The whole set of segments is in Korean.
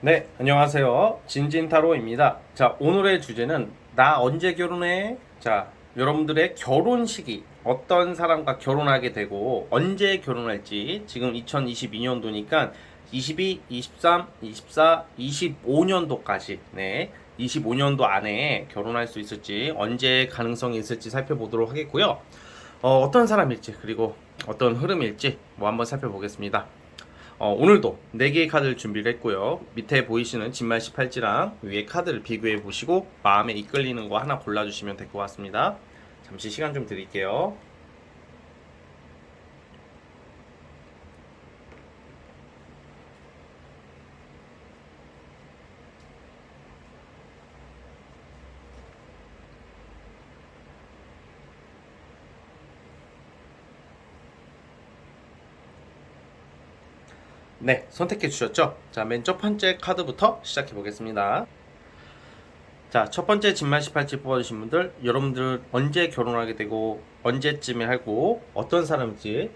네, 안녕하세요. 진진타로입니다. 자, 오늘의 주제는 나 언제 결혼해? 자, 여러분들의 결혼 시기, 어떤 사람과 결혼하게 되고 언제 결혼할지 지금 2022년도니까 22, 23, 24, 25년도까지 네, 25년도 안에 결혼할 수 있을지 언제 가능성이 있을지 살펴보도록 하겠고요. 어떤 사람일지 그리고 어떤 흐름일지 한번 살펴보겠습니다. 오늘도 4개의 카드를 준비를 했고요. 밑에 보이시는 진말 18지랑 위에 카드를 비교해 보시고 마음에 이끌리는 거 하나 골라주시면 될 것 같습니다. 잠시 시간 좀 드릴게요. 네, 선택해 주셨죠? 자, 맨 첫 번째 카드부터 시작해 보겠습니다. 자, 첫 번째 진말 18지 뽑아주신 분들, 여러분들 언제 결혼하게 되고 언제쯤에 하고 어떤 사람인지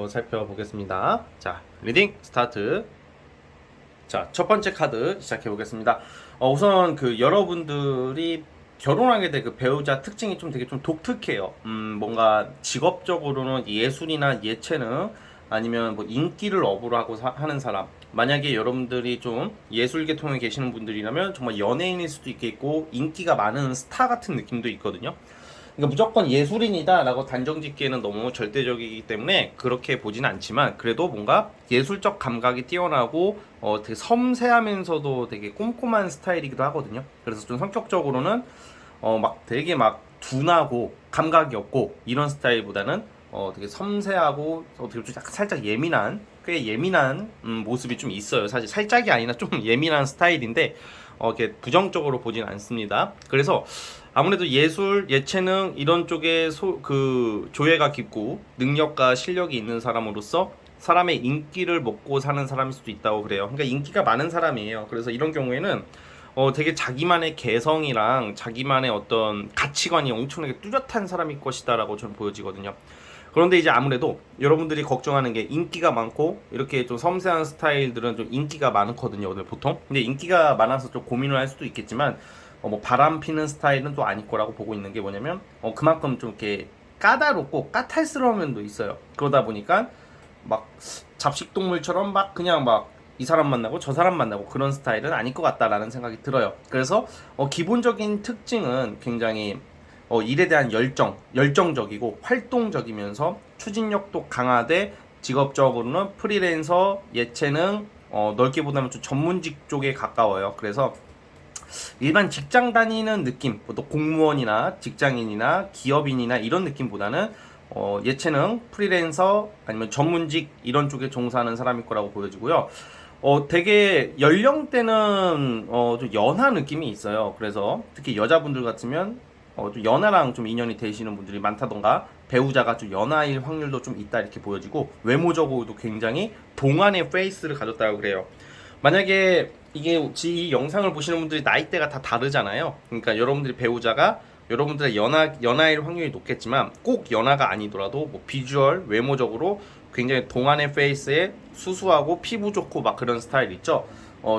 살펴보겠습니다. 자, 리딩 스타트. 자, 첫 번째 카드 시작해 보겠습니다. 우선 그 여러분들이 결혼하게 될 그 배우자 특징이 좀 되게 좀 독특해요. 뭔가 직업적으로는 예술이나 예체능 아니면 뭐 인기를 업으로 하고 하는 사람. 만약에 여러분들이 좀 예술 계통에 계시는 분들이라면 정말 연예인일 수도 있겠고 인기가 많은 스타 같은 느낌도 있거든요. 그러니까 무조건 예술인이다라고 단정 짓기에는 너무 절대적이기 때문에 그렇게 보지는 않지만 그래도 뭔가 예술적 감각이 뛰어나고 되게 섬세하면서도 되게 꼼꼼한 스타일이기도 하거든요. 그래서 좀 성격적으로는 막 되게 막 둔하고 감각이 없고 이런 스타일보다는 되게 섬세하고 어떻게 좀 약간 살짝 예민한 꽤 예민한 모습이 좀 있어요. 사실 살짝이 아니라 좀 예민한 스타일인데 이렇게 부정적으로 보진 않습니다. 그래서 아무래도 예술, 예체능 이런 쪽에 그 조예가 깊고 능력과 실력이 있는 사람으로서 사람의 인기를 먹고 사는 사람일 수도 있다고 그래요. 그러니까 인기가 많은 사람이에요. 그래서 이런 경우에는 되게 자기만의 개성이랑 자기만의 어떤 가치관이 엄청나게 뚜렷한 사람일 것이다라고 저는 보여지거든요. 그런데 이제 아무래도 여러분들이 걱정하는 게 인기가 많고 이렇게 좀 섬세한 스타일들은 좀 인기가 많거든요, 보통. 근데 인기가 많아서 좀 고민을 할 수도 있겠지만 뭐 바람 피는 스타일은 또 아닐 거라고 보고 있는 게 뭐냐면 그만큼 좀 이렇게 까다롭고 까탈스러운 면도 있어요. 그러다 보니까 막 잡식동물처럼 막 그냥 막 이 사람 만나고 저 사람 만나고 그런 스타일은 아닐 것 같다라는 생각이 들어요. 그래서 기본적인 특징은 굉장히 일에 대한 열정적이고 활동적이면서 추진력도 강하되 직업적으로는 프리랜서, 예체능, 넓게 보다면 좀 전문직 쪽에 가까워요. 그래서 일반 직장 다니는 느낌, 또 공무원이나 직장인이나 기업인이나 이런 느낌보다는 예체능, 프리랜서 아니면 전문직 이런 쪽에 종사하는 사람일 거라고 보여지고요. 되게 연령대는 좀 연하 느낌이 있어요. 그래서 특히 여자분들 같으면 좀 연하랑 좀 인연이 되시는 분들이 많다던가 배우자가 좀 연하일 확률도 좀 있다 이렇게 보여지고 외모적으로도 굉장히 동안의 페이스를 가졌다고 그래요. 만약에 이게 이 영상을 보시는 분들이 나이대가 다 다르잖아요. 그러니까 여러분들이 배우자가 여러분들의 연하일 확률이 높겠지만 꼭 연하가 아니더라도 뭐 비주얼, 외모적으로 굉장히 동안의 페이스에 수수하고 피부 좋고 막 그런 스타일 있죠.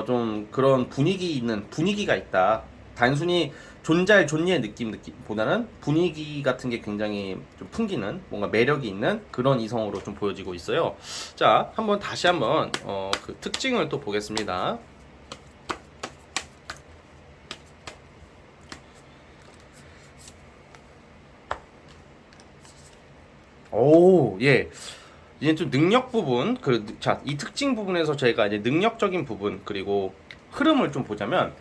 좀 그런 분위기가 있다. 단순히 존재의 느낌보다는 분위기 같은 게 굉장히 좀 풍기는 뭔가 매력이 있는 그런 이성으로 좀 보여지고 있어요. 자, 다시 한번 그 특징을 또 보겠습니다. 오, 예. 이제 좀 능력 부분, 자, 이 특징 부분에서 저희가 이제 능력적인 부분, 그리고 흐름을 좀 보자면,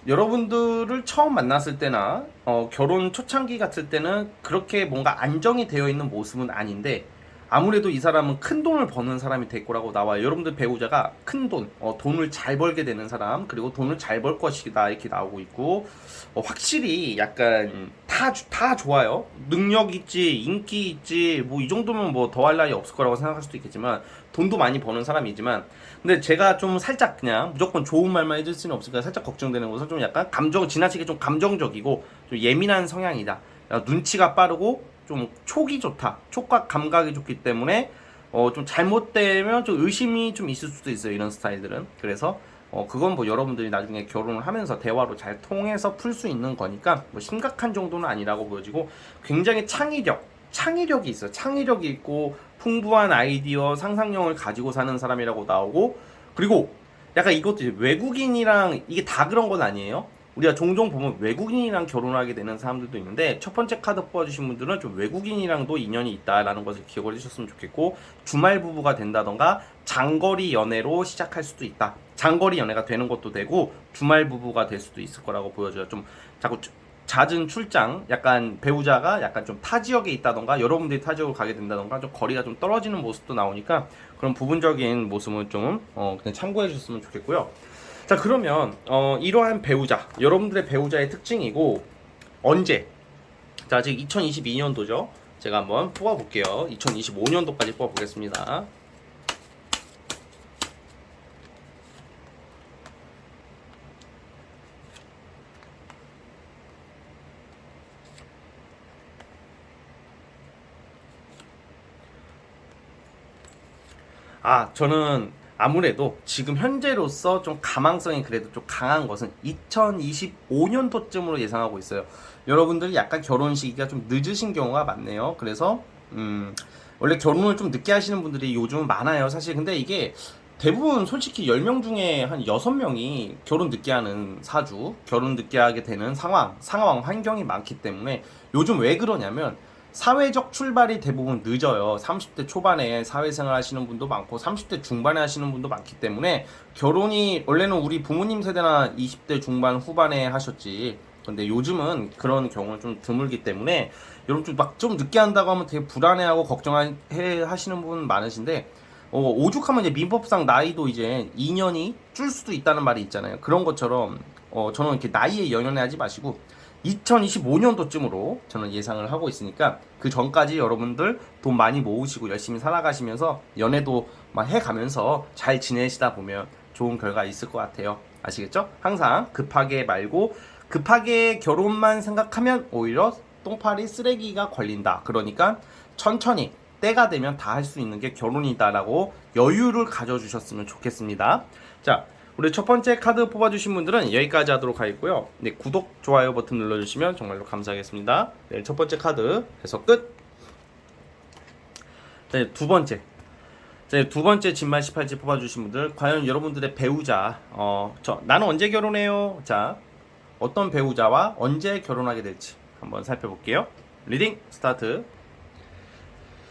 여러분들을 처음 만났을 때나, 결혼 초창기 같을 때는 그렇게 뭔가 안정이 되어 있는 모습은 아닌데, 아무래도 이 사람은 큰 돈을 버는 사람이 될 거라고 나와요. 여러분들 배우자가 큰 돈, 돈을 잘 벌게 되는 사람, 그리고 돈을 잘 벌 것이다, 이렇게 나오고 있고, 확실히 약간 다 좋아요. 능력 있지, 인기 있지, 뭐 이 정도면 뭐 더 할 나위 없을 거라고 생각할 수도 있겠지만, 돈도 많이 버는 사람이지만, 근데 제가 좀 살짝 그냥 무조건 좋은 말만 해줄 수는 없으니까 살짝 걱정되는 것은 좀 약간 지나치게 좀 감정적이고, 좀 예민한 성향이다. 눈치가 빠르고, 좀 촉이 좋다. 촉각 감각이 좋기 때문에 좀 잘못되면 좀 의심이 좀 있을 수도 있어요. 이런 스타일들은. 그래서 그건 뭐 여러분들이 나중에 결혼을 하면서 대화로 잘 통해서 풀 수 있는 거니까 뭐 심각한 정도는 아니라고 보여지고, 굉장히 창의력이 있어요. 창의력이 있고 풍부한 아이디어, 상상력을 가지고 사는 사람이라고 나오고, 그리고 약간 이것도 이제 외국인이랑, 이게 다 그런 건 아니에요. 우리가 종종 보면 외국인이랑 결혼하게 되는 사람들도 있는데, 첫 번째 카드 뽑아주신 분들은 좀 외국인이랑도 인연이 있다라는 것을 기억을 해주셨으면 좋겠고, 주말 부부가 된다던가 장거리 연애로 시작할 수도 있다. 장거리 연애가 되는 것도 되고 주말 부부가 될 수도 있을 거라고 보여져요. 좀 자꾸 잦은 출장, 약간 배우자가 약간 좀 타 지역에 있다던가 여러분들이 타 지역을 가게 된다던가 좀 거리가 좀 떨어지는 모습도 나오니까, 그런 부분적인 모습은 좀 그냥 참고해 주셨으면 좋겠고요. 자, 그러면 이러한 배우자, 여러분들의 배우자의 특징이고, 언제, 자 지금 2022년도죠. 제가 한번 뽑아볼게요. 2025년도까지 뽑아보겠습니다. 저는 아무래도 지금 현재로서 좀 가망성이 그래도 좀 강한 것은 2025년도쯤으로 예상하고 있어요. 여러분들이 약간 결혼 시기가 좀 늦으신 경우가 많네요. 그래서 원래 결혼을 좀 늦게 하시는 분들이 요즘은 많아요. 사실 근데 이게 대부분 솔직히 10명 중에 한 6명이 결혼 늦게 하는 사주, 결혼 늦게 하게 되는 상황, 환경이 많기 때문에, 요즘 왜 그러냐면 사회적 출발이 대부분 늦어요. 30대 초반에 사회생활 하시는 분도 많고 30대 중반에 하시는 분도 많기 때문에, 결혼이 원래는 우리 부모님 세대나 20대 중반 후반에 하셨지, 근데 요즘은 그런 경우는 좀 드물기 때문에, 여러분 좀 늦게 한다고 하면 되게 불안해하고 걱정하시는 분 많으신데, 오죽하면 이제 민법상 나이도 이제 2년이 줄 수도 있다는 말이 있잖아요. 그런 것처럼 저는 이렇게 나이에 연연해 하지 마시고 2025년도쯤으로 저는 예상을 하고 있으니까, 그 전까지 여러분들 돈 많이 모으시고 열심히 살아가시면서 연애도 막 해가면서 잘 지내시다 보면 좋은 결과 있을 것 같아요. 아시겠죠? 항상 급하게 말고, 급하게 결혼만 생각하면 오히려 똥파리 쓰레기가 걸린다. 그러니까 천천히 때가 되면 다 할 수 있는 게 결혼이다라고 여유를 가져주셨으면 좋겠습니다. 자, 우리 첫 번째 카드 뽑아주신 분들은 여기까지 하도록 하겠고요. 네, 구독, 좋아요 버튼 눌러주시면 정말로 감사하겠습니다. 네, 첫 번째 카드 해서 끝. 네, 두 번째. 네, 두 번째 진말 18지 뽑아주신 분들, 과연 여러분들의 배우자, 나는 언제 결혼해요? 자, 어떤 배우자와 언제 결혼하게 될지 한번 살펴볼게요. 리딩 스타트.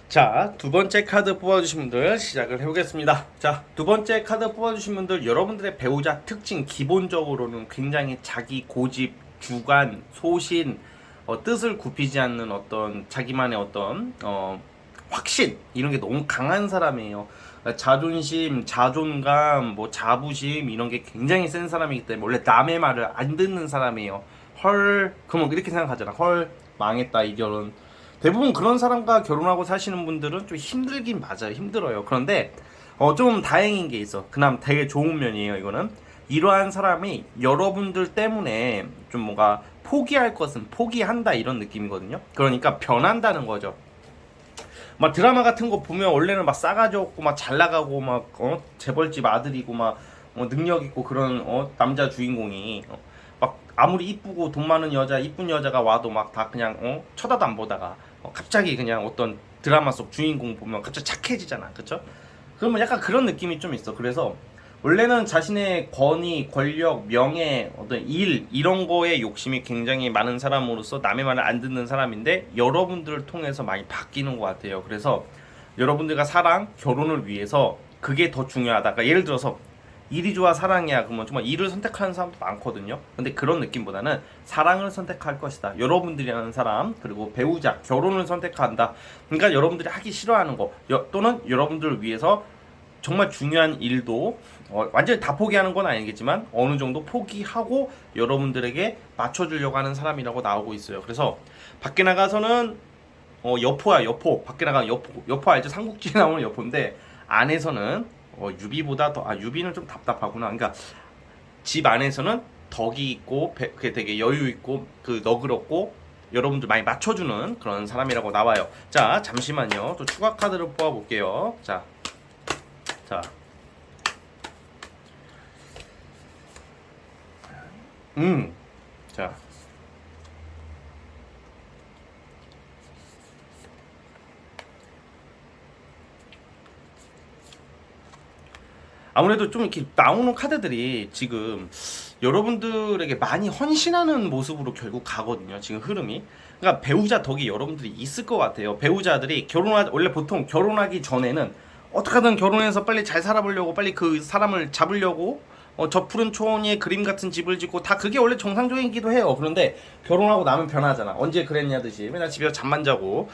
자, 두 번째 카드 뽑아주신 분들 시작을 해보겠습니다. 자, 두 번째 카드 뽑아주신 분들, 여러분들의 배우자 특징 기본적으로는 굉장히 자기 고집, 주관, 소신, 뜻을 굽히지 않는 어떤 자기만의 어떤 확신, 이런 게 너무 강한 사람이에요. 자존심, 자존감, 뭐 자부심, 이런 게 굉장히 센 사람이기 때문에 원래 남의 말을 안 듣는 사람이에요. 헐, 그러면 이렇게 생각하잖아. 헐, 망했다 이 결혼. 대부분 그런 사람과 결혼하고 사시는 분들은 좀 힘들긴 맞아요. 힘들어요. 그런데 좀 다행인 게 있어. 그나마 되게 좋은 면이에요. 이거는 이러한 사람이 여러분들 때문에 좀 뭔가 포기할 것은 포기한다, 이런 느낌이거든요. 그러니까 변한다는 거죠. 막 드라마 같은 거 보면 원래는 막 싸가지 없고 막 잘 나가고 막 재벌집 아들이고 막 능력 있고 그런 남자 주인공이 막 아무리 이쁘고 돈 많은 여자, 이쁜 여자가 와도 막 다 그냥 쳐다도 안 보다가 갑자기 그냥 어떤 드라마 속 주인공 보면 갑자기 착해지잖아. 그쵸? 그러면 약간 그런 느낌이 좀 있어. 그래서 원래는 자신의 권위, 권력, 명예, 어떤 일, 이런 거에 욕심이 굉장히 많은 사람으로서 남의 말을 안 듣는 사람인데, 여러분들을 통해서 많이 바뀌는 것 같아요. 그래서 여러분들과 사랑, 결혼을 위해서 그게 더 중요하다. 그러니까 예를 들어서 일이 좋아 사랑이야, 그러면 정말 일을 선택하는 사람도 많거든요. 근데 그런 느낌보다는 사랑을 선택할 것이다. 여러분들이라는 사람, 그리고 배우자, 결혼을 선택한다. 그러니까 여러분들이 하기 싫어하는 거, 또는 여러분들을 위해서 정말 중요한 일도 완전히 다 포기하는 건 아니겠지만 어느 정도 포기하고 여러분들에게 맞춰주려고 하는 사람이라고 나오고 있어요. 그래서 밖에 나가서는 여포야, 여포. 밖에 나가면 여포 알죠? 삼국지에 나오는 여포인데, 안에서는 유비보다 더, 유비는 좀 답답하구나. 그러니까 집 안에서는 덕이 있고 그게 되게 여유 있고 그 너그럽고 여러분들 많이 맞춰주는 그런 사람이라고 나와요. 자, 잠시만요. 또 추가 카드를 뽑아볼게요. 자, 자. 아무래도 좀 이렇게 나오는 카드들이 지금 여러분들에게 많이 헌신하는 모습으로 결국 가거든요. 지금 흐름이. 그러니까 배우자 덕이 여러분들이 있을 것 같아요. 배우자들이 원래 보통 결혼하기 전에는 어떻게든 결혼해서 빨리 잘 살아보려고 빨리 그 사람을 잡으려고 저 푸른 초원위에 그림 같은 집을 짓고 다 그게 원래 정상적이기도 해요. 그런데 결혼하고 나면 변하잖아. 언제 그랬냐듯이 맨날 집에서 잠만 자고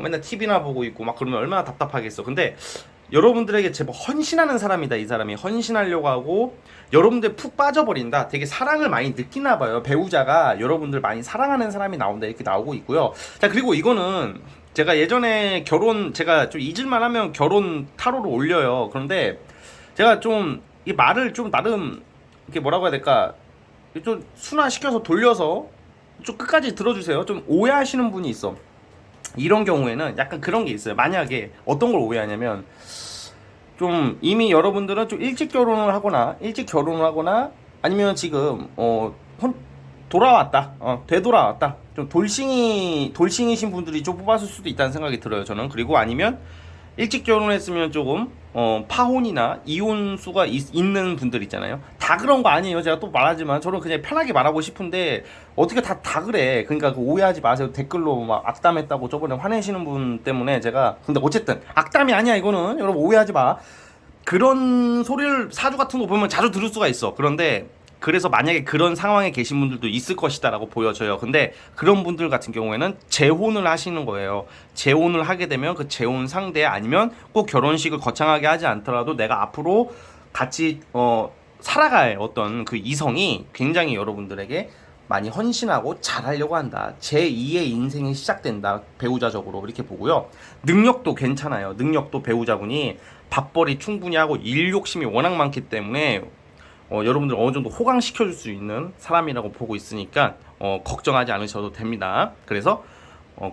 맨날 TV나 보고 있고 막 그러면 얼마나 답답하겠어. 근데 여러분들에게 제발 헌신하는 사람이다. 이 사람이 헌신하려고 하고 여러분들 푹 빠져버린다. 되게 사랑을 많이 느끼나 봐요. 배우자가 여러분들 많이 사랑하는 사람이 나온다. 이렇게 나오고 있고요. 자, 그리고 이거는 제가 예전에 제가 좀 잊을만 하면 결혼 타로를 올려요. 그런데 제가 좀 이 말을 좀 나름 이렇게 뭐라고 해야 될까, 좀 순화시켜서 돌려서 좀 끝까지 들어주세요. 좀 오해하시는 분이 있어. 이런 경우에는 약간 그런 게 있어요. 만약에 어떤 걸 오해하냐면, 좀 이미 여러분들은 좀 일찍 결혼을 하거나 아니면 지금 돌아왔다, 되돌아왔다, 좀 돌싱이신 분들이 좀 뽑았을 수도 있다는 생각이 들어요, 저는. 그리고 아니면 일찍 결혼했으면 조금 파혼이나 이혼 수가 있는 분들 있잖아요. 다 그런 거 아니에요. 제가 또 말하지만 저는 그냥 편하게 말하고 싶은데 어떻게 다 그래. 그러니까 그 오해하지 마세요. 댓글로 막 악담했다고 저번에 화내시는 분 때문에 제가. 근데 어쨌든 악담이 아니야. 이거는 여러분 오해하지 마. 그런 소리를 사주 같은 거 보면 자주 들을 수가 있어. 그런데 그래서 만약에 그런 상황에 계신 분들도 있을 것이다라고 보여져요. 근데 그런 분들 같은 경우에는 재혼을 하시는 거예요. 재혼을 하게 되면 그 재혼 상대, 아니면 꼭 결혼식을 거창하게 하지 않더라도 내가 앞으로 같이 살아갈 어떤 그 이성이 굉장히 여러분들에게 많이 헌신하고 잘하려고 한다. 제2의 인생이 시작된다. 배우자적으로 이렇게 보고요. 능력도 괜찮아요. 능력도 배우자분이 밥벌이 충분히 하고 일 욕심이 워낙 많기 때문에 여러분들 어느 정도 호강시켜줄 수 있는 사람이라고 보고 있으니까 걱정하지 않으셔도 됩니다. 그래서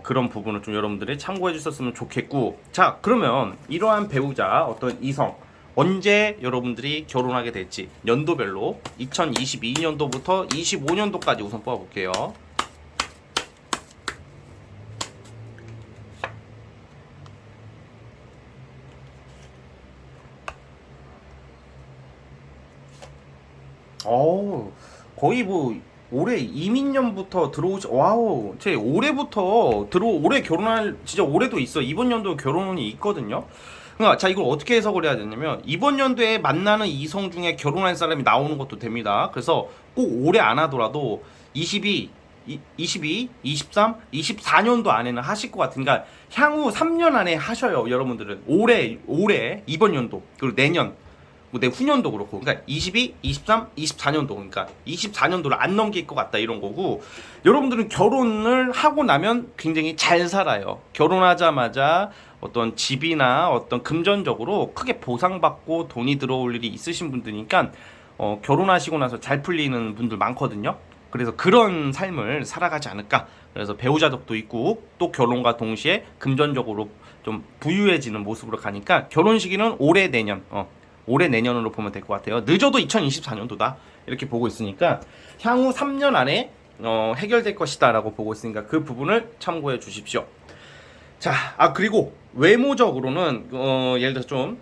그런 부분을 좀 여러분들이 참고해 주셨으면 좋겠고, 자, 그러면 이러한 배우자, 어떤 이성, 언제 여러분들이 결혼하게 될지 연도별로 2022년도부터 25년도까지 우선 뽑아볼게요. 거의 뭐 올해 이민년부터 와우, 제 올해부터 올해 결혼할, 진짜 올해도 있어. 이번 연도 결혼운이 있거든요. 그러니까 자, 이걸 어떻게 해석을 해야 되냐면, 이번 연도에 만나는 이성 중에 결혼할 사람이 나오는 것도 됩니다. 그래서 꼭 올해 안 하더라도 22, 23, 24년도 안에는 하실 것 같으니까 향후 3년 안에 하셔요. 여러분들은 올해 이번 연도, 그리고 내년, 뭐 내 후년도 그렇고, 그러니까 22, 23, 24년도, 그러니까 24년도를 안 넘길 것 같다, 이런 거고. 여러분들은 결혼을 하고 나면 굉장히 잘 살아요. 결혼하자마자 어떤 집이나 어떤 금전적으로 크게 보상받고 돈이 들어올 일이 있으신 분들이니까 결혼하시고 나서 잘 풀리는 분들 많거든요. 그래서 그런 삶을 살아가지 않을까. 그래서 배우자덕도 있고 또 결혼과 동시에 금전적으로 좀 부유해지는 모습으로 가니까 결혼 시기는 올해 내년으로 보면 될 것 같아요. 늦어도 2024년도다 이렇게 보고 있으니까 향후 3년 안에 해결될 것이다 라고 보고 있으니까 그 부분을 참고해 주십시오. 자, 그리고 외모적으로는 예를 들어서 좀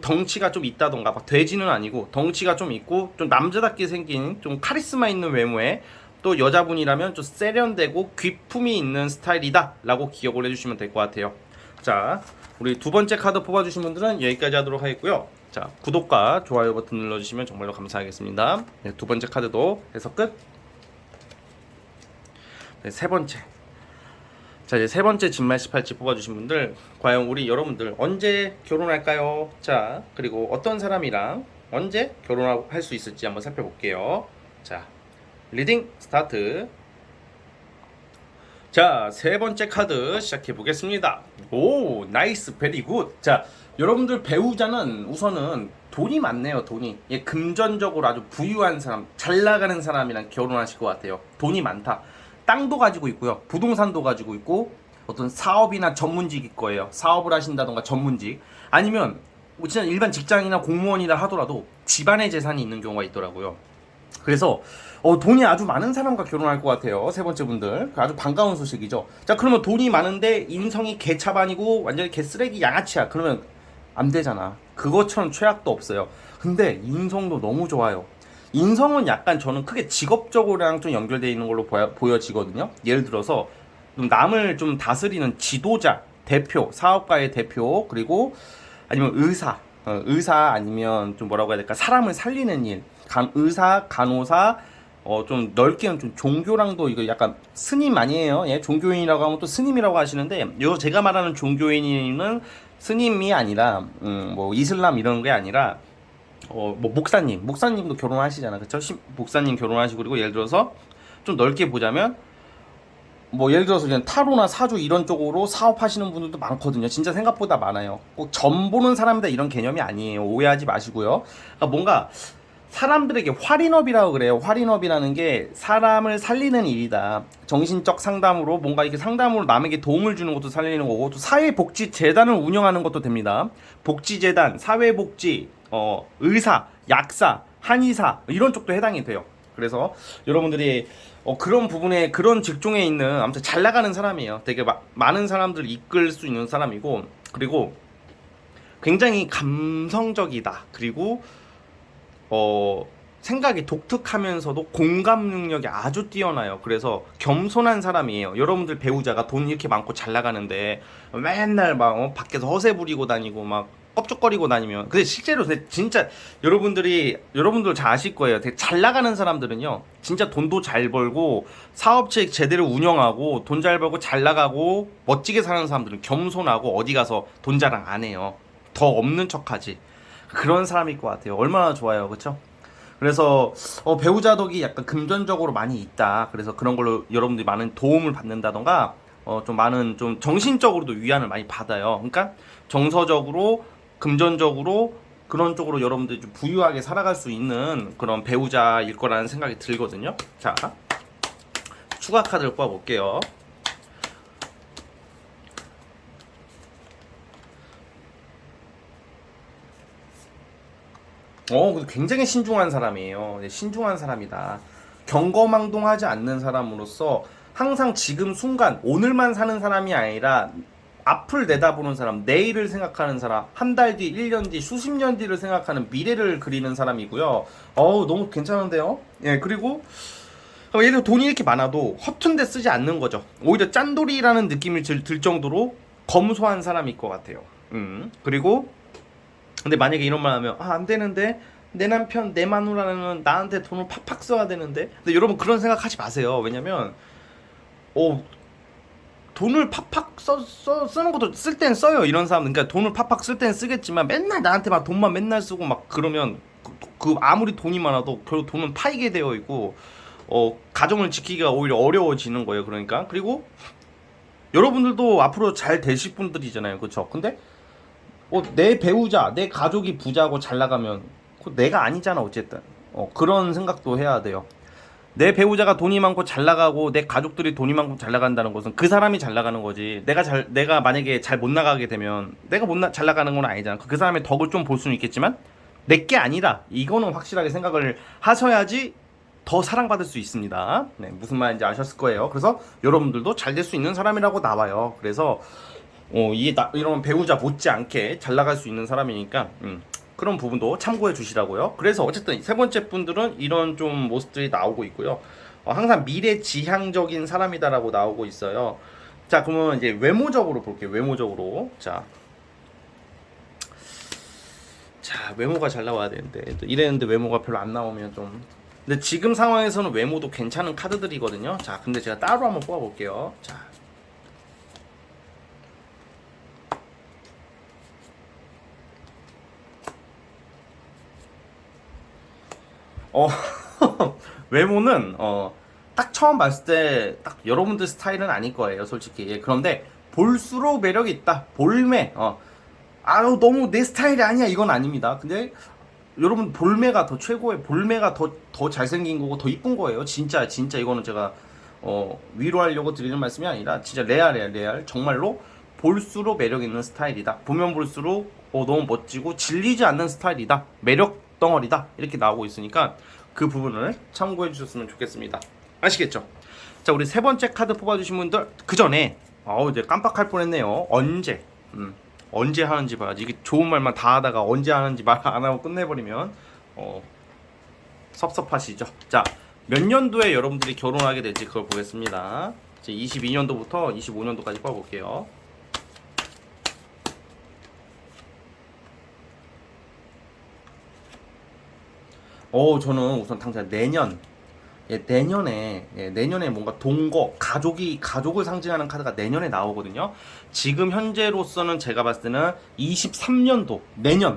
덩치가 좀 있다던가, 막 돼지는 아니고 덩치가 좀 있고 좀 남자답게 생긴 좀 카리스마 있는 외모에, 또 여자분이라면 좀 세련되고 귀품이 있는 스타일이다 라고 기억을 해주시면 될 것 같아요. 자, 우리 두 번째 카드 뽑아주신 분들은 여기까지 하도록 하겠고요. 자, 구독과 좋아요 버튼 눌러주시면 정말로 감사하겠습니다. 네, 두 번째 카드도 해서 끝. 네, 세 번째. 자, 이제 세 번째 진말 18지 뽑아주신 분들, 과연 우리 여러분들 언제 결혼할까요? 자, 그리고 어떤 사람이랑 언제 결혼할 수 있을지 한번 살펴볼게요. 자, 리딩 스타트. 자, 세 번째 카드 시작해 보겠습니다. 오, 나이스, 베리 굿. 자, 여러분들 배우자는 우선은 돈이 많네요. 돈이. 금전적으로 아주 부유한 사람, 잘 나가는 사람이랑 결혼하실 것 같아요. 돈이 많다. 땅도 가지고 있고요. 부동산도 가지고 있고 어떤 사업이나 전문직일 거예요. 사업을 하신다던가 전문직 아니면 뭐 진짜 일반 직장이나 공무원이라 하더라도 집안의 재산이 있는 경우가 있더라고요. 그래서 돈이 아주 많은 사람과 결혼할 것 같아요. 세 번째 분들 아주 반가운 소식이죠. 자, 그러면 돈이 많은데 인성이 개차반이고 완전히 개쓰레기 양아치야. 그러면 안 되잖아. 그것처럼 최악도 없어요. 근데 인성도 너무 좋아요. 인성은 약간 저는 크게 직업적으로랑 좀 연결되어 있는 걸로 보여지거든요. 예를 들어서 좀 남을 좀 다스리는 지도자, 대표, 사업가의 대표, 그리고 아니면 의사 아니면 좀 뭐라고 해야 될까, 사람을 살리는 일, 의사, 간호사, 좀 넓게는 좀 종교랑도 이거 약간 스님 아니에요. 예, 종교인이라고 하면 또 스님이라고 하시는데, 요 제가 말하는 종교인은 스님이 아니라 뭐 이슬람 이런 게 아니라 뭐 목사님도 결혼하시잖아, 그쵸? 목사님 결혼하시고, 그리고 예를 들어서 좀 넓게 보자면 뭐 예를 들어서 그냥 타로나 사주 이런 쪽으로 사업하시는 분들도 많거든요. 진짜 생각보다 많아요. 꼭 점 보는 사람이다 이런 개념이 아니에요. 오해하지 마시고요. 그러니까 뭔가 사람들에게 활인업이라고 그래요. 활인업이라는 게 사람을 살리는 일이다. 정신적 상담으로 뭔가 이렇게 상담으로 남에게 도움을 주는 것도 살리는 거고, 또 사회복지재단을 운영하는 것도 됩니다. 복지재단, 사회복지, 의사, 약사, 한의사 이런 쪽도 해당이 돼요. 그래서 여러분들이 그런 부분에, 그런 직종에 있는 아무튼 잘 나가는 사람이에요. 되게 많은 사람들을 이끌 수 있는 사람이고, 그리고 굉장히 감성적이다. 그리고 생각이 독특하면서도 공감 능력이 아주 뛰어나요. 그래서 겸손한 사람이에요. 여러분들 배우자가 돈 이렇게 많고 잘 나가는데 맨날 막 밖에서 허세 부리고 다니고 막 껍죽거리고 다니면, 근데 실제로 진짜 여러분들 잘 아실 거예요. 되게 잘 나가는 사람들은요, 진짜 돈도 잘 벌고 사업체 제대로 운영하고 돈 잘 벌고 잘 나가고 멋지게 사는 사람들은 겸손하고 어디 가서 돈 자랑 안 해요. 더 없는 척하지. 그런 사람일 것 같아요. 얼마나 좋아요, 그렇죠? 그래서 배우자 덕이 약간 금전적으로 많이 있다. 그래서 그런 걸로 여러분들이 많은 도움을 받는다던가 좀 많은 좀 정신적으로도 위안을 많이 받아요. 그러니까 정서적으로, 금전적으로 그런 쪽으로 여러분들이 좀 부유하게 살아갈 수 있는 그런 배우자일 거라는 생각이 들거든요. 자, 추가 카드를 뽑아볼게요. 굉장히 신중한 사람이에요. 네, 신중한 사람이다. 경거망동하지 않는 사람으로서 항상 지금 순간, 오늘만 사는 사람이 아니라 앞을 내다보는 사람, 내일을 생각하는 사람, 한 달 뒤, 1년 뒤, 수십 년 뒤를 생각하는 미래를 그리는 사람이고요. 너무 괜찮은데요? 예, 그리고 예를 들어 돈이 이렇게 많아도 허튼 데 쓰지 않는 거죠. 오히려 짠돌이라는 느낌이 들 정도로 검소한 사람일 것 같아요. 그리고 근데 만약에 이런 말 하면 안 되는데, 내 남편, 내 마누라는 나한테 돈을 팍팍 써야 되는데. 근데 여러분 그런 생각 하지 마세요. 왜냐면 돈을 팍팍 쓰는 것도 쓸 땐 써요, 이런 사람. 그러니까 돈을 팍팍 쓸 땐 쓰겠지만 맨날 나한테 막 돈만 맨날 쓰고 막 그러면 그 아무리 돈이 많아도 결국 돈은 파이게 되어 있고 가정을 지키기가 오히려 어려워지는 거예요. 그러니까. 그리고 여러분들도 앞으로 잘 되실 분들이잖아요, 그렇죠? 근데 내 배우자, 내 가족이 부자고 잘 나가면 내가 아니잖아, 어쨌든. 그런 생각도 해야 돼요. 내 배우자가 돈이 많고 잘 나가고 내 가족들이 돈이 많고 잘 나간다는 것은 그 사람이 잘 나가는 거지. 내가 만약에 잘 못 나가게 되면 내가 잘 나가는 건 아니잖아. 그 사람의 덕을 좀 볼 수는 있겠지만 내게 아니라, 이거는 확실하게 생각을 하셔야지 더 사랑받을 수 있습니다. 네, 무슨 말인지 아셨을 거예요. 그래서 여러분들도 잘 될 수 있는 사람이라고 나와요. 그래서 이런 배우자 못지않게 잘 나갈 수 있는 사람이니까 그런 부분도 참고해 주시라고요. 그래서 어쨌든 세 번째 분들은 이런 좀 모습들이 나오고 있고요. 항상 미래지향적인 사람이다라고 나오고 있어요. 자, 그러면 이제 외모적으로 볼게요. 외모적으로. 자, 외모가 잘 나와야 되는데 또 이랬는데 외모가 별로 안 나오면 좀. 근데 지금 상황에서는 외모도 괜찮은 카드들이거든요. 자, 근데 제가 따로 한번 뽑아볼게요. 자. 외모는 딱 처음 봤을 때 딱 여러분들 스타일은 아닐 거예요, 솔직히. 예, 그런데 볼수록 매력이 있다. 볼매. 너무 내 스타일이 아니야, 이건 아닙니다. 근데 여러분 볼매가 더 최고의, 볼매가 더 잘생긴 거고 더 이쁜 거예요. 진짜 이거는 제가 위로하려고 드리는 말씀이 아니라 진짜 레알 정말로 볼수록 매력 있는 스타일이다. 보면 볼수록 너무 멋지고 질리지 않는 스타일이다. 매력 덩어리다. 이렇게 나오고 있으니까 그 부분을 참고해 주셨으면 좋겠습니다. 아시겠죠? 자, 우리 세 번째 카드 뽑아주신 분들 그 전에 이제 깜빡할 뻔했네요. 언제 하는지 봐야지. 이게 좋은 말만 다 하다가 언제 하는지 말 안 하고 끝내버리면 섭섭하시죠. 자, 몇 년도에 여러분들이 결혼하게 될지 그걸 보겠습니다. 이제 22년도부터 25년도까지 뽑아볼게요. 저는 우선 당장 내년에 뭔가 동거, 가족을 상징하는 카드가 내년에 나오거든요. 지금 현재로서는 제가 봤을 때는 23년도,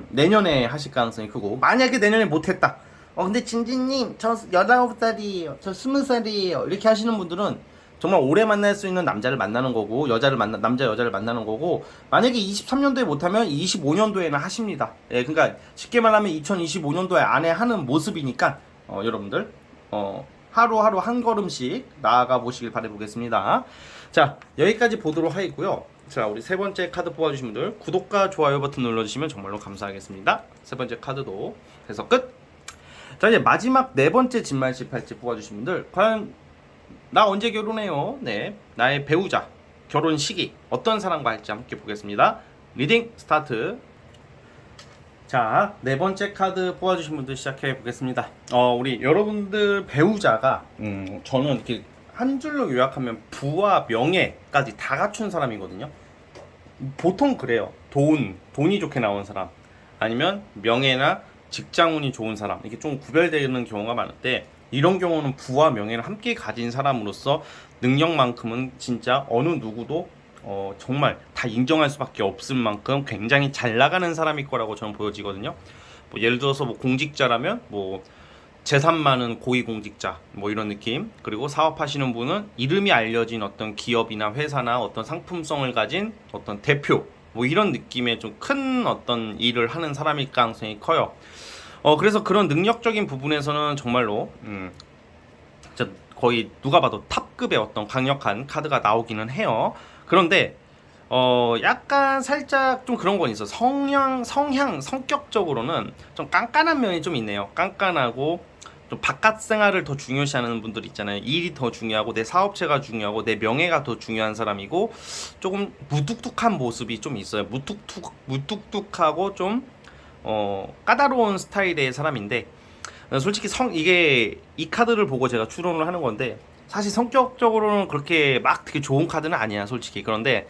내년에 하실 가능성이 크고, 만약에 내년에 못했다. 근데 진진님, 저 19살이에요. 저 20살이에요. 이렇게 하시는 분들은 정말 오래 만날 수 있는 남자를 만나는 거고, 남자, 여자를 만나는 거고, 만약에 23년도에 못하면 25년도에는 하십니다. 그러니까 쉽게 말하면 2025년도에 안에 하는 모습이니까, 여러분들, 하루하루 한 걸음씩 나아가 보시길 바라보겠습니다. 자, 여기까지 보도록 하겠고요. 자, 우리 세 번째 카드 뽑아주신 분들 구독과 좋아요 버튼 눌러주시면 정말로 감사하겠습니다. 세 번째 카드도 해서 끝. 자, 이제 마지막 네 번째 진말씨 팔찌 뽑아주신 분들 과연 나 언제 결혼해요? 네, 나의 배우자 결혼 시기 어떤 사람과 할지 함께 보겠습니다. 리딩 스타트. 자, 네 번째 카드 뽑아주신 분들 시작해 보겠습니다. 우리 여러분들 배우자가 저는 이렇게 한 줄로 요약하면 부와 명예까지 다 갖춘 사람이거든요. 보통 그래요. 돈이 좋게 나온 사람, 아니면 명예나 직장운이 좋은 사람, 이게 좀 구별되는 경우가 많은데, 이런 경우는 부와 명예를 함께 가진 사람으로서 능력만큼은 진짜 어느 누구도 정말 다 인정할 수밖에 없을 만큼 굉장히 잘 나가는 사람일 거라고 저는 보여지거든요. 뭐 예를 들어서 뭐 공직자라면 뭐 재산 많은 고위공직자 뭐 이런 느낌, 그리고 사업하시는 분은 이름이 알려진 어떤 기업이나 회사나 어떤 상품성을 가진 어떤 대표 뭐 이런 느낌의 좀 큰 어떤 일을 하는 사람일 가능성이 커요. 그래서 그런 능력적인 부분에서는 정말로 진짜 거의 누가 봐도 탑급의 어떤 강력한 카드가 나오기는 해요. 그런데 약간 살짝 좀 그런 건 있어. 성격적으로는 좀 깐깐한 면이 좀 있네요. 깐깐하고 좀 바깥 생활을 더 중요시하는 분들 있잖아요. 일이 더 중요하고 내 사업체가 중요하고 내 명예가 더 중요한 사람이고, 조금 무뚝뚝한 모습이 좀 있어요. 무뚝뚝하고 좀 까다로운 스타일의 사람인데, 솔직히 이게 이 카드를 보고 제가 추론을 하는 건데, 사실 성격적으로는 그렇게 막 되게 좋은 카드는 아니야, 솔직히. 그런데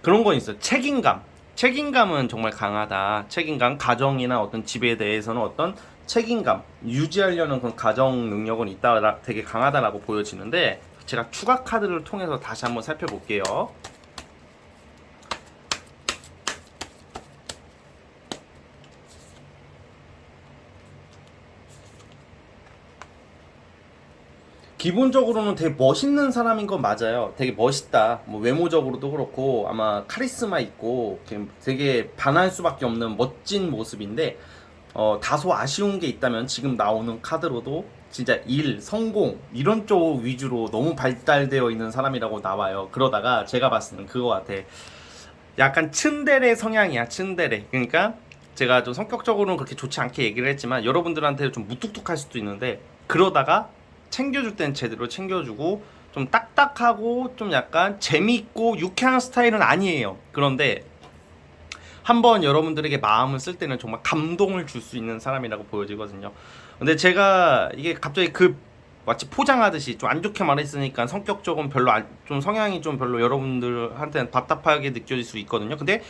그런 건 있어요. 책임감은 정말 강하다. 책임감, 가정이나 어떤 집에 대해서는 어떤 책임감 유지하려는 그런 가정 능력은 있다, 되게 강하다라고 보여지는데, 제가 추가 카드를 통해서 다시 한번 살펴볼게요. 기본적으로는 되게 멋있는 사람인 건 맞아요. 되게 멋있다. 뭐 외모적으로도 그렇고 아마 카리스마 있고 되게 반할 수밖에 없는 멋진 모습인데, 다소 아쉬운 게 있다면 지금 나오는 카드로도 진짜 일, 성공 이런 쪽 위주로 너무 발달되어 있는 사람이라고 나와요. 그러다가 제가 봤을 때는 그거 같아. 약간 츤데레 성향이야. 츤데레. 그러니까 제가 좀 성격적으로는 그렇게 좋지 않게 얘기를 했지만 여러분들한테 좀 무뚝뚝할 수도 있는데, 그러다가 챙겨줄 땐 제대로 챙겨주고 좀 딱딱하고 좀 약간 재미있고 유쾌한 스타일은 아니에요. 그런데 한번 여러분들에게 마음을 쓸 때는 정말 감동을 줄 수 있는 사람이라고 보여지거든요. 근데 제가 이게 갑자기 마치 포장하듯이 좀 안 좋게 말했으니까 성격적은 별로 좀 성향이 좀 별로 여러분들한테는 답답하게 느껴질 수 있거든요. 근데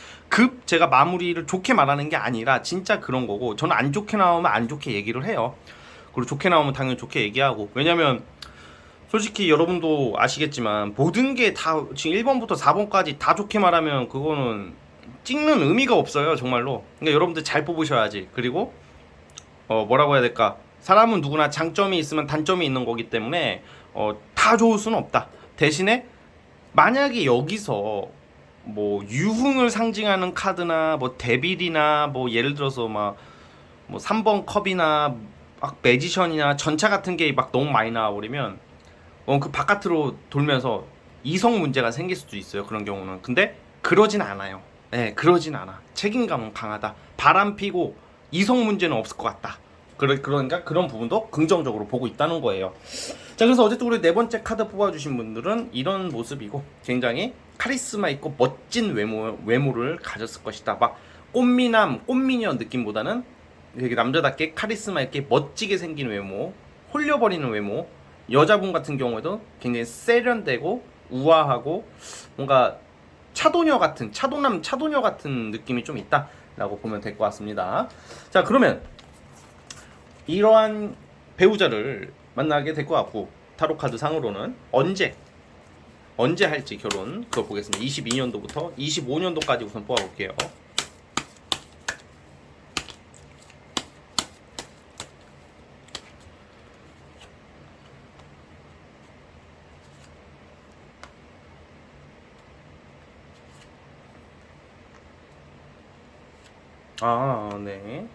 제가 마무리를 좋게 말하는 게 아니라 진짜 그런 거고, 저는 안 좋게 나오면 안 좋게 얘기를 해요. 그리고 좋게 나오면 당연히 좋게 얘기하고, 왜냐면 솔직히 여러분도 아시겠지만 모든 게 다 지금 1번부터 4번까지 다 좋게 말하면 그거는 찍는 의미가 없어요, 정말로. 그러니까 여러분들 잘 뽑으셔야지. 그리고 뭐라고 해야 될까, 사람은 누구나 장점이 있으면 단점이 있는 거기 때문에 다 좋을 수는 없다. 대신에 만약에 여기서 뭐 유흥을 상징하는 카드나 뭐 데빌이나 뭐 예를 들어서 막 뭐 3번 컵이나 막 매지션이나 전차 같은 게 막 너무 많이 나와버리면 그 바깥으로 돌면서 이성 문제가 생길 수도 있어요. 그런 경우는. 근데 그러진 않아요. 네, 그러진 않아. 책임감은 강하다. 바람 피고 이성 문제는 없을 것 같다. 그러니까 그런 부분도 긍정적으로 보고 있다는 거예요. 자, 그래서 어쨌든 우리 네 번째 카드 뽑아주신 분들은 이런 모습이고 굉장히 카리스마 있고 멋진 외모를 가졌을 것이다. 막 꽃미남, 꽃미녀 느낌보다는 되게 남자답게 카리스마 있게 멋지게 생긴 외모, 홀려버리는 외모. 여자분 같은 경우에도 굉장히 세련되고 우아하고 뭔가 차도녀 같은 느낌이 좀 있다라고 보면 될 것 같습니다. 자, 그러면 이러한 배우자를 만나게 될 것 같고 타로 카드 상으로는 언제 할지 결혼 그거 보겠습니다. 22년도부터 25년도까지 우선 뽑아볼게요. 네.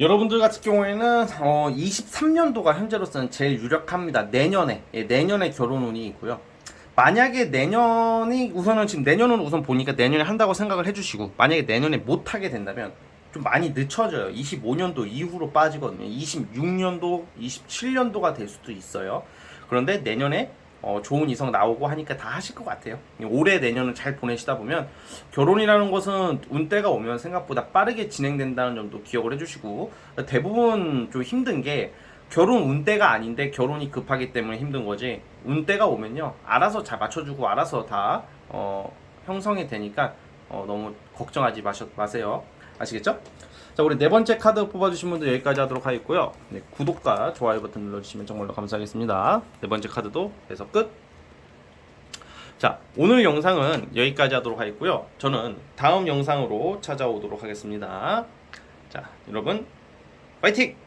여러분들 같은 경우에는 23년도가 현재로서는 제일 유력합니다. 내년에 결혼운이 있고요. 만약에 내년이 우선은 지금 내년은 우선 보니까 내년에 한다고 생각을 해주시고 만약에 내년에 못하게 된다면 좀 많이 늦춰져요. 25년도 이후로 빠지거든요. 26년도, 27년도가 될 수도 있어요. 그런데 내년에 좋은 이성 나오고 하니까 다 하실 것 같아요. 올해 내년을 잘 보내시다 보면 결혼이라는 것은 운때가 오면 생각보다 빠르게 진행된다는 점도 기억을 해주시고 대부분 좀 힘든 게 결혼 운때가 아닌데 결혼이 급하기 때문에 힘든 거지 운때가 오면요 알아서 잘 맞춰주고 알아서 다 형성이 되니까 너무 걱정하지 마세요. 아시겠죠? 자, 우리 네 번째 카드 뽑아주신 분들 여기까지 하도록 하겠고요. 네, 구독과 좋아요 버튼 눌러주시면 정말로 감사하겠습니다. 네 번째 카드도 해서 끝. 자, 오늘 영상은 여기까지 하도록 하겠고요. 저는 다음 영상으로 찾아오도록 하겠습니다. 자, 여러분 파이팅!